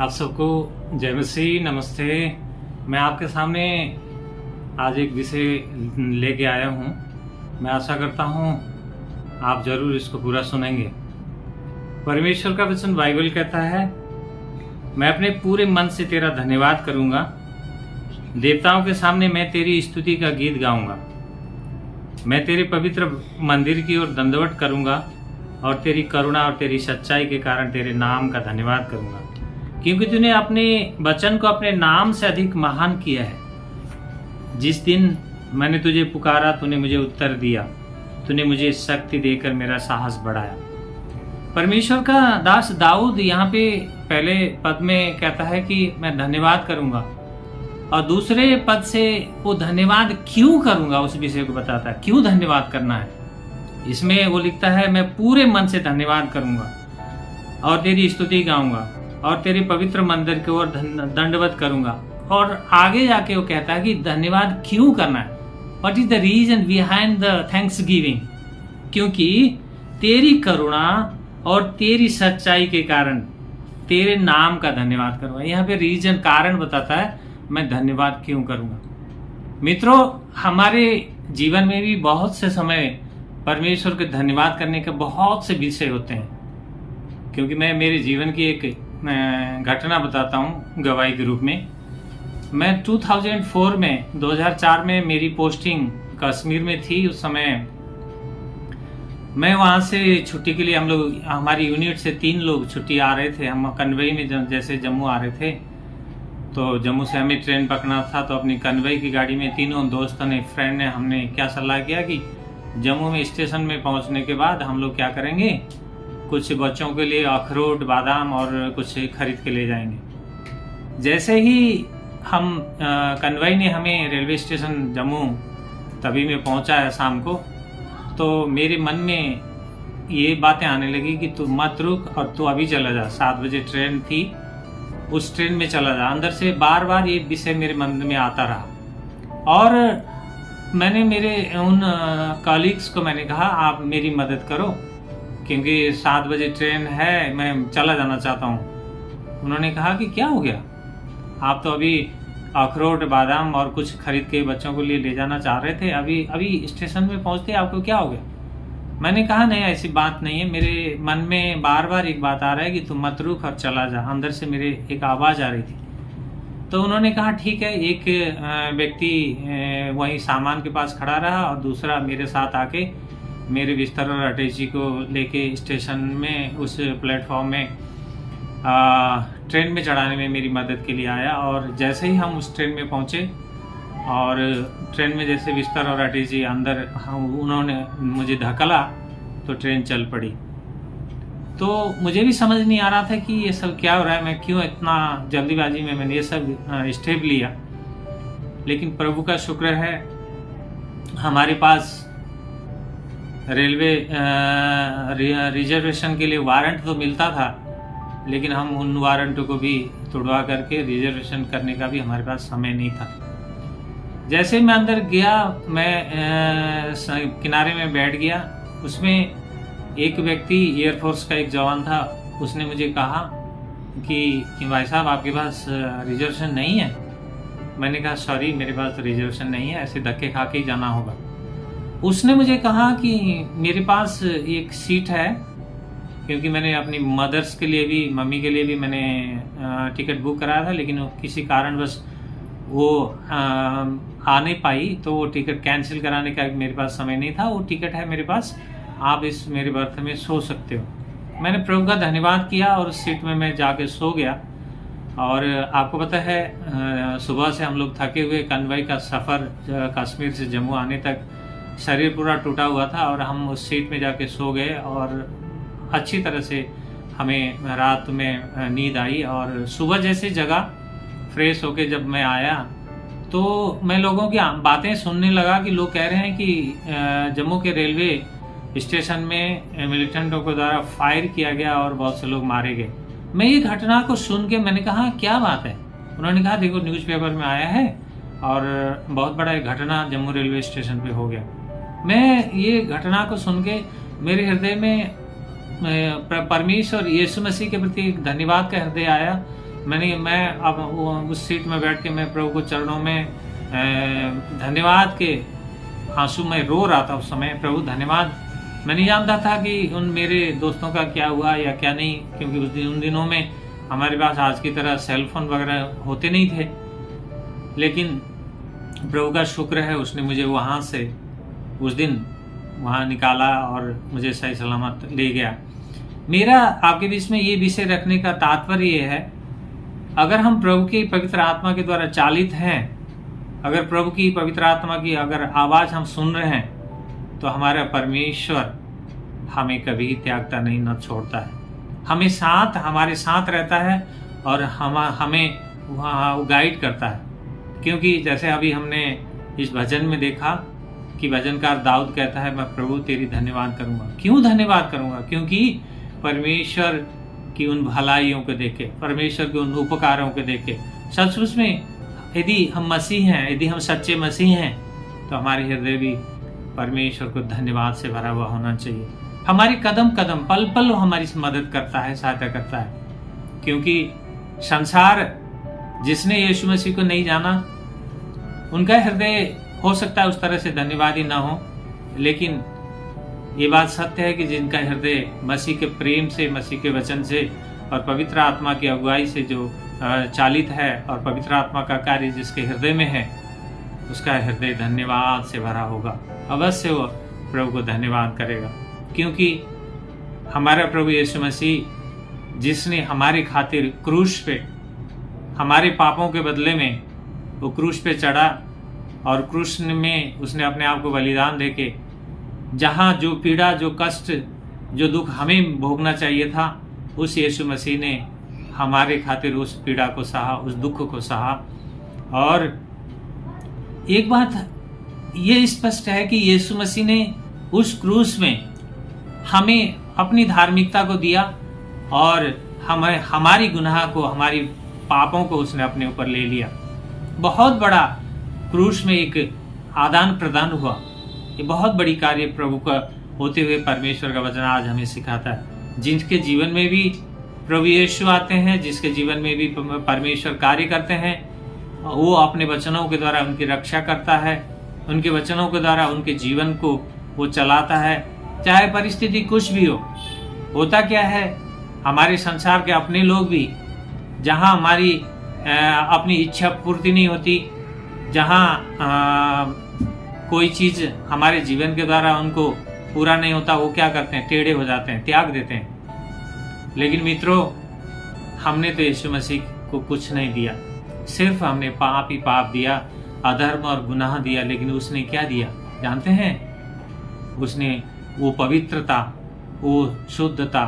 आप सबको जय मसीह, नमस्ते। मैं आपके सामने आज एक विषय लेके आया हूँ। मैं आशा करता हूँ आप जरूर इसको पूरा सुनेंगे। परमेश्वर का वचन बाइबल कहता है, मैं अपने पूरे मन से तेरा धन्यवाद करूँगा, देवताओं के सामने मैं तेरी स्तुति का गीत गाऊंगा। मैं तेरे पवित्र मंदिर की ओर दंडवत करूँगा और तेरी करुणा और तेरी सच्चाई के कारण तेरे नाम का धन्यवाद करूँगा, क्योंकि तूने अपने वचन को अपने नाम से अधिक महान किया है। जिस दिन मैंने तुझे पुकारा तूने मुझे उत्तर दिया, तूने मुझे शक्ति देकर मेरा साहस बढ़ाया। परमेश्वर का दास दाऊद यहाँ पे पहले पद में कहता है कि मैं धन्यवाद करूँगा, और दूसरे पद से वो धन्यवाद क्यों करूँगा उस विषय को बताता है, क्यों धन्यवाद करना है। इसमें वो लिखता है, मैं पूरे मन से धन्यवाद करूँगा और तेरी स्तुति गाऊंगा और तेरे पवित्र मंदिर की ओर दंडवत करूंगा। और आगे जाके वो कहता है कि धन्यवाद क्यों करना है, what is the reason behind the thanks giving, क्योंकि तेरी करुणा और तेरी सच्चाई के कारण तेरे नाम का धन्यवाद करूंगा। यहाँ पे रीजन, कारण बताता है मैं धन्यवाद क्यों करूंगा। मित्रों, हमारे जीवन में भी बहुत से समय परमेश्वर के धन्यवाद करने के बहुत से विषय होते हैं, क्योंकि मैं मेरे जीवन की एक घटना बताता हूँ गवाही के रूप में। मैं 2004 में 2004 में मेरी पोस्टिंग कश्मीर में थी। उस समय मैं वहाँ से छुट्टी के लिए, हम लोग हमारी यूनिट से 3 लोग छुट्टी आ रहे थे। हम कन्वई में जैसे जम्मू आ रहे थे, तो जम्मू से हमें ट्रेन पकड़ना था। तो अपनी कन्वई की गाड़ी में तीनों दोस्तों ने, फ्रेंड ने, हमने क्या सलाह किया कि जम्मू में स्टेशन में पहुँचने के बाद हम लोग क्या करेंगे, कुछ बच्चों के लिए अखरोट, बादाम और कुछ खरीद के ले जाएंगे। जैसे ही हम कन्वई ने हमें रेलवे स्टेशन जम्मू तभी में पहुंचा है शाम को, तो मेरे मन में ये बातें आने लगी कि तू मत रुक और तू अभी चला जा। 7 बजे ट्रेन थी, उस ट्रेन में चला जा। अंदर से बार बार ये विषय मेरे मन में आता रहा। और मैंने मेरे उन कलीग्स को मैंने कहा, आप मेरी मदद करो, क्योंकि 7 बजे ट्रेन है, मैं चला जाना चाहता हूँ। उन्होंने कहा कि क्या हो गया, आप तो अभी अखरोट, बादाम और कुछ खरीद के बच्चों को लिए ले जाना चाह रहे थे, अभी स्टेशन में पहुँचते आपको क्या हो गया। मैंने कहा नहीं, ऐसी बात नहीं है, मेरे मन में बार बार एक बात आ रहा है कि तुम मत रुक और चला जा। अंदर से मेरे एक आवाज़ आ रही थी। तो उन्होंने कहा ठीक है। एक व्यक्ति वहीं सामान के पास खड़ा रहा और दूसरा मेरे साथ आके मेरे बिस्तर और अटैची को लेके स्टेशन में, उस प्लेटफॉर्म में ट्रेन में चढ़ाने में मेरी मदद के लिए आया। और जैसे ही हम उस ट्रेन में पहुंचे और ट्रेन में जैसे बिस्तर और अटैची अंदर उन्होंने मुझे धकला तो ट्रेन चल पड़ी। तो मुझे भी समझ नहीं आ रहा था कि ये सब क्या हो रहा है, मैं क्यों इतना जल्दीबाजी में मैंने ये सब स्टेप लिया। लेकिन प्रभु का शुक्र है, हमारे पास रेलवे रिजर्वेशन के लिए वारंट तो मिलता था, लेकिन हम उन वारंटों को भी तुड़वा करके रिजर्वेशन करने का भी हमारे पास समय नहीं था। जैसे मैं अंदर गया, मैं किनारे में बैठ गया। उसमें एक व्यक्ति, एयरफोर्स का एक जवान था, उसने मुझे कहा कि भाई साहब आपके पास रिजर्वेशन नहीं है। मैंने कहा सॉरी, मेरे पास तो रिजर्वेशन नहीं है, ऐसे धक्के खा के ही जाना होगा। उसने मुझे कहा कि मेरे पास एक सीट है, क्योंकि मैंने अपनी मदर्स के लिए भी, मम्मी के लिए भी मैंने टिकट बुक कराया था, लेकिन किसी कारणवश वो आ नहीं पाई, तो वो टिकट कैंसिल कराने का मेरे पास समय नहीं था। वो टिकट है मेरे पास, आप इस मेरे बर्थ में सो सकते हो। मैंने प्रभु का धन्यवाद किया और उस सीट में मैं जाके सो गया। और आपको पता है, सुबह से हम लोग थके हुए, कन्वई का सफ़र कश्मीर से जम्मू आने तक, शरीर पूरा टूटा हुआ था, और हम उस सीट में जाके सो गए और अच्छी तरह से हमें रात में नींद आई। और सुबह जैसे जगह फ्रेश होके जब मैं आया, तो मैं लोगों की बातें सुनने लगा कि लोग कह रहे हैं कि जम्मू के रेलवे स्टेशन में मिलिटेंटों के द्वारा फायर किया गया और बहुत से लोग मारे गए। मैं ये घटना को सुन के मैंने कहा क्या बात है। उन्होंने कहा देखो न्यूज़पेपर में आया है और बहुत बड़ा एक घटना जम्मू रेलवे स्टेशन पे हो गया। मैं ये घटना को सुन के मेरे हृदय में परमेश्वर यीशु मसीह के प्रति एक धन्यवाद का हृदय आया मैं अब उस सीट में बैठ के मैं प्रभु को चरणों में धन्यवाद के आंसू में रो रहा था उस समय। प्रभु धन्यवाद। मैं नहीं जानता था कि उन मेरे दोस्तों का क्या हुआ या क्या नहीं, क्योंकि उन दिनों में हमारे पास आज की तरह सेल फोन वगैरह होते नहीं थे। लेकिन प्रभु का शुक्र है, उसने मुझे वहाँ से उस दिन वहाँ निकाला और मुझे सही सलामत ले गया। मेरा आपके बीच में ये विषय रखने का तात्पर्य ये है, अगर हम प्रभु की पवित्र आत्मा के द्वारा चालित हैं, अगर प्रभु की पवित्र आत्मा की अगर आवाज़ हम सुन रहे हैं, तो हमारा परमेश्वर हमें कभी त्यागता नहीं, न छोड़ता है, हमारे साथ रहता है और हमें वहाँ वो गाइड करता है। क्योंकि जैसे अभी हमने इस भजन में देखा कि भजनकार दाऊद कहता है, मैं प्रभु तेरी धन्यवाद करूँगा। क्यों धन्यवाद करूँगा? क्योंकि परमेश्वर की उन भलाइयों को देखे, परमेश्वर के उन उपकारों को देखे। सचमुच में यदि हम मसीह हैं, यदि हम सच्चे मसीह हैं, तो हमारे हृदय भी परमेश्वर को धन्यवाद से भरा हुआ होना चाहिए। हमारी कदम कदम पल पल हमारी मदद करता है, सहायता करता है। क्योंकि संसार जिसने यीशु मसीह को नहीं जाना, उनका हृदय हो सकता है उस तरह से धन्यवादी ना हो, लेकिन ये बात सत्य है कि जिनका हृदय मसीह के प्रेम से, मसीह के वचन से और पवित्र आत्मा की अगुवाई से जो चालित है और पवित्र आत्मा का कार्य जिसके हृदय में है, उसका हृदय धन्यवाद से भरा होगा। अवश्य वो प्रभु को धन्यवाद करेगा। क्योंकि हमारा प्रभु यीशु मसीह, जिसने हमारे खातिर क्रूस पे, हमारे पापों के बदले में वो क्रूस पे चढ़ा और क्रूस में उसने अपने आप को बलिदान देके, जहाँ जो पीड़ा, जो कष्ट, जो दुख हमें भोगना चाहिए था, उस यीशु मसीह ने हमारे खातिर उस पीड़ा को सहा, उस दुख को सहा। और एक बात ये स्पष्ट है कि यीशु मसीह ने उस क्रूस में हमें अपनी धार्मिकता को दिया और हमारी गुनाह को, हमारी पापों को उसने अपने ऊपर ले लिया। बहुत बड़ा क्रूस में एक आदान प्रदान हुआ। ये बहुत बड़ी कार्य प्रभु का होते हुए परमेश्वर का वचन आज हमें सिखाता है। जिनके जीवन में भी प्रभु यीशु आते हैं, जिसके जीवन में भी परमेश्वर कार्य करते हैं, वो अपने वचनों के द्वारा उनकी रक्षा करता है, उनके वचनों के द्वारा उनके जीवन को वो चलाता है, चाहे परिस्थिति कुछ भी हो। होता क्या है, हमारे संसार के अपने लोग भी, जहाँ हमारी अपनी इच्छा पूर्ति नहीं होती, जहाँ कोई चीज़ हमारे जीवन के द्वारा उनको पूरा नहीं होता, वो क्या करते हैं? टेढ़े हो जाते हैं, त्याग देते हैं। लेकिन मित्रों, हमने तो यीशु मसीह को कुछ नहीं दिया, सिर्फ हमने पाप ही पाप दिया, अधर्म और गुनाह दिया। लेकिन उसने क्या दिया जानते हैं? उसने वो पवित्रता, वो शुद्धता,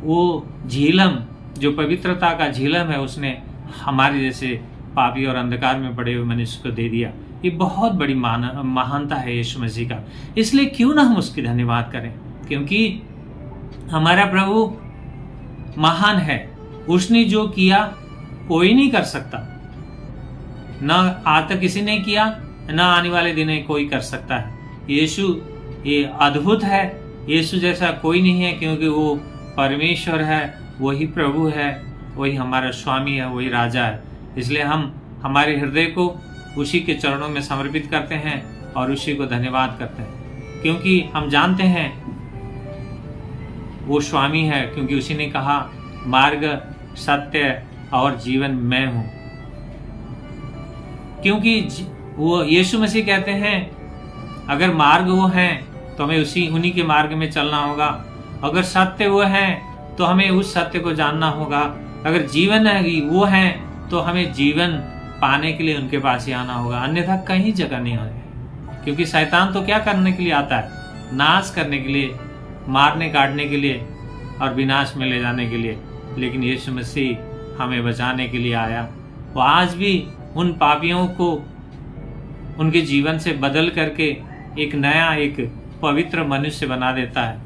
वो झीलम, जो पवित्रता का झीलम है, उसने हमारे जैसे पापी और अंधकार में पड़े हुए मनुष्य को दे दिया। ये बहुत बड़ी महानता है यीशु मसीह का। इसलिए क्यों ना हम उसकी धन्यवाद करें, क्योंकि हमारा प्रभु महान है। उसने जो किया कोई नहीं कर सकता, ना आज तक किसी ने किया, ना आने वाले दिन कोई कर सकता है। यीशु ये अद्भुत है, यीशु जैसा कोई नहीं है, क्योंकि वो परमेश्वर है, वही प्रभु है, वही हमारा स्वामी है, वही राजा है। इसलिए हम हमारे हृदय को उसी के चरणों में समर्पित करते हैं और उसी को धन्यवाद करते हैं, क्योंकि हम जानते हैं वो स्वामी है। क्योंकि उसी ने कहा, मार्ग, सत्य और जीवन मैं हूं। क्योंकि वो यीशु मसीह कहते हैं, अगर मार्ग वो हैं तो हमें उन्हीं के मार्ग में चलना होगा। अगर सत्य वो हैं तो हमें उस सत्य को जानना होगा। अगर जीवन वो हैं तो हमें जीवन पाने के लिए उनके पास ही आना होगा, अन्यथा कहीं जगह नहीं होगी। क्योंकि शैतान तो क्या करने के लिए आता है? नाश करने के लिए, मारने काटने के लिए और विनाश में ले जाने के लिए। लेकिन यीशु मसीह हमें बचाने के लिए आया। वो आज भी उन पापियों को उनके जीवन से बदल करके एक नया, एक पवित्र मनुष्य बना देता है।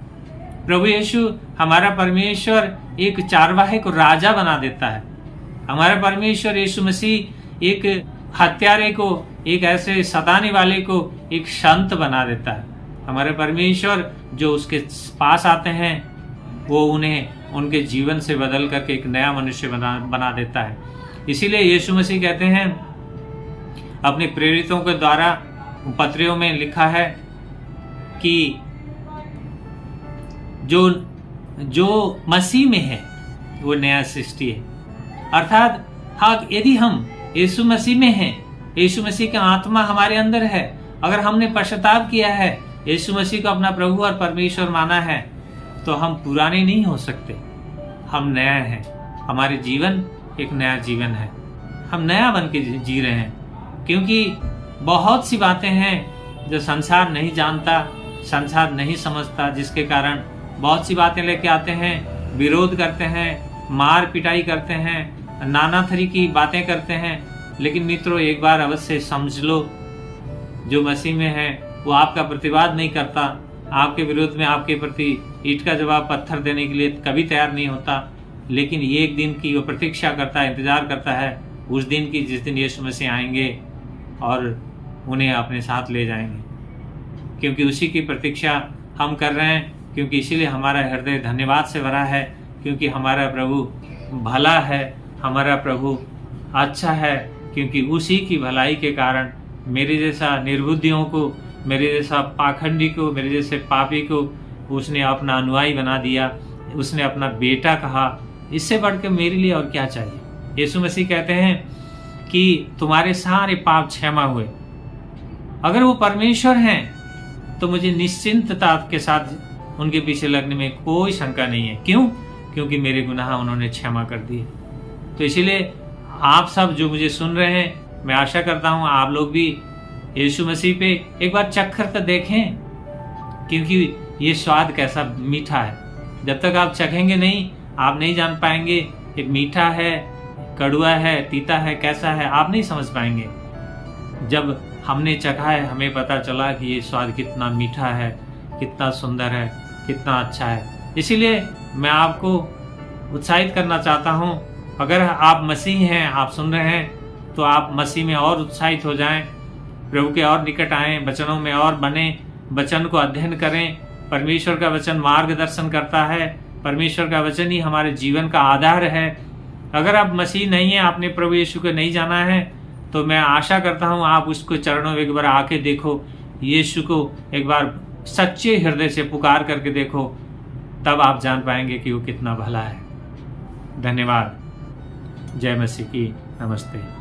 प्रभु यीशु, हमारा परमेश्वर, एक चारवाहे को राजा बना देता है। हमारा परमेश्वर यीशु मसीह एक हत्यारे को, एक ऐसे सताने वाले को एक संत बना देता है। हमारे परमेश्वर जो उसके पास आते हैं, वो उन्हें उनके जीवन से बदल करके एक नया मनुष्य बना देता है। इसीलिए यीशु मसीह कहते हैं अपने प्रेरितों के द्वारा पत्रियों में लिखा है कि जो मसीह में है वो नया सृष्टि है। अर्थात हाँ, यदि हम यीशु मसीह में हैं, यीशु मसीह का आत्मा हमारे अंदर है, अगर हमने पश्चाताप किया है, यीशु मसीह को अपना प्रभु और परमेश्वर माना है, तो हम पुराने नहीं हो सकते, हम नया हैं। हमारे जीवन एक नया जीवन है, हम नया बन के जी रहे हैं। क्योंकि बहुत सी बातें हैं जो संसार नहीं जानता, संसार नहीं समझता, जिसके कारण बहुत सी बातें लेके आते हैं, विरोध करते हैं, मार पिटाई करते हैं, नाना तरह की बातें करते हैं। लेकिन मित्रों, एक बार अवश्य समझ लो, जो मसीह में है वो आपका प्रतिवाद नहीं करता, आपके विरोध में आपके प्रति ईंट का जवाब पत्थर देने के लिए कभी तैयार नहीं होता। लेकिन ये एक दिन की वो प्रतीक्षा करता है, इंतजार करता है उस दिन की जिस दिन यीशु मसीह आएंगे और उन्हें अपने साथ ले जाएंगे। क्योंकि उसी की प्रतीक्षा हम कर रहे हैं, क्योंकि इसीलिए हमारा हृदय धन्यवाद से भरा है, क्योंकि हमारा प्रभु भला है, हमारा प्रभु अच्छा है। क्योंकि उसी की भलाई के कारण मेरे जैसा निर्बुद्धियों को, मेरे जैसा पाखंडी को, मेरे जैसे पापी को उसने अपना अनुयायी बना दिया, उसने अपना बेटा कहा। इससे बढ़कर मेरे लिए और क्या चाहिए। यीशु मसीह कहते हैं कि तुम्हारे सारे पाप क्षमा हुए। अगर वो परमेश्वर हैं तो मुझे निश्चिंतता के साथ उनके पीछे लगने में कोई शंका नहीं है। क्यों? क्योंकि मेरे गुनाह उन्होंने क्षमा कर दिए। तो इसीलिए आप सब जो मुझे सुन रहे हैं, मैं आशा करता हूँ आप लोग भी यीशु मसीह पे एक बार चख कर देखें, क्योंकि ये स्वाद कैसा मीठा है। जब तक आप चखेंगे नहीं, आप नहीं जान पाएंगे ये मीठा है, कड़वा है, तीता है, कैसा है, आप नहीं समझ पाएंगे। जब हमने चखा है, हमें पता चला कि ये स्वाद कितना मीठा है, कितना सुंदर है, कितना अच्छा है। इसीलिए मैं आपको उत्साहित करना चाहता हूँ, अगर आप मसीह हैं, आप सुन रहे हैं, तो आप मसीह में और उत्साहित हो जाएं, प्रभु के और निकट आएं, वचनों में और बने, वचन को अध्ययन करें। परमेश्वर का वचन मार्गदर्शन करता है, परमेश्वर का वचन ही हमारे जीवन का आधार है। अगर आप मसीह नहीं है, आपने प्रभु यीशु को नहीं जाना है, तो मैं आशा करता हूँ आप उसको चरणों में एक बार आके देखो, यीशु को एक बार सच्चे हृदय से पुकार करके देखो, तब आप जान पाएंगे कि वो कितना भला है। धन्यवाद। जय मसीह की। नमस्ते।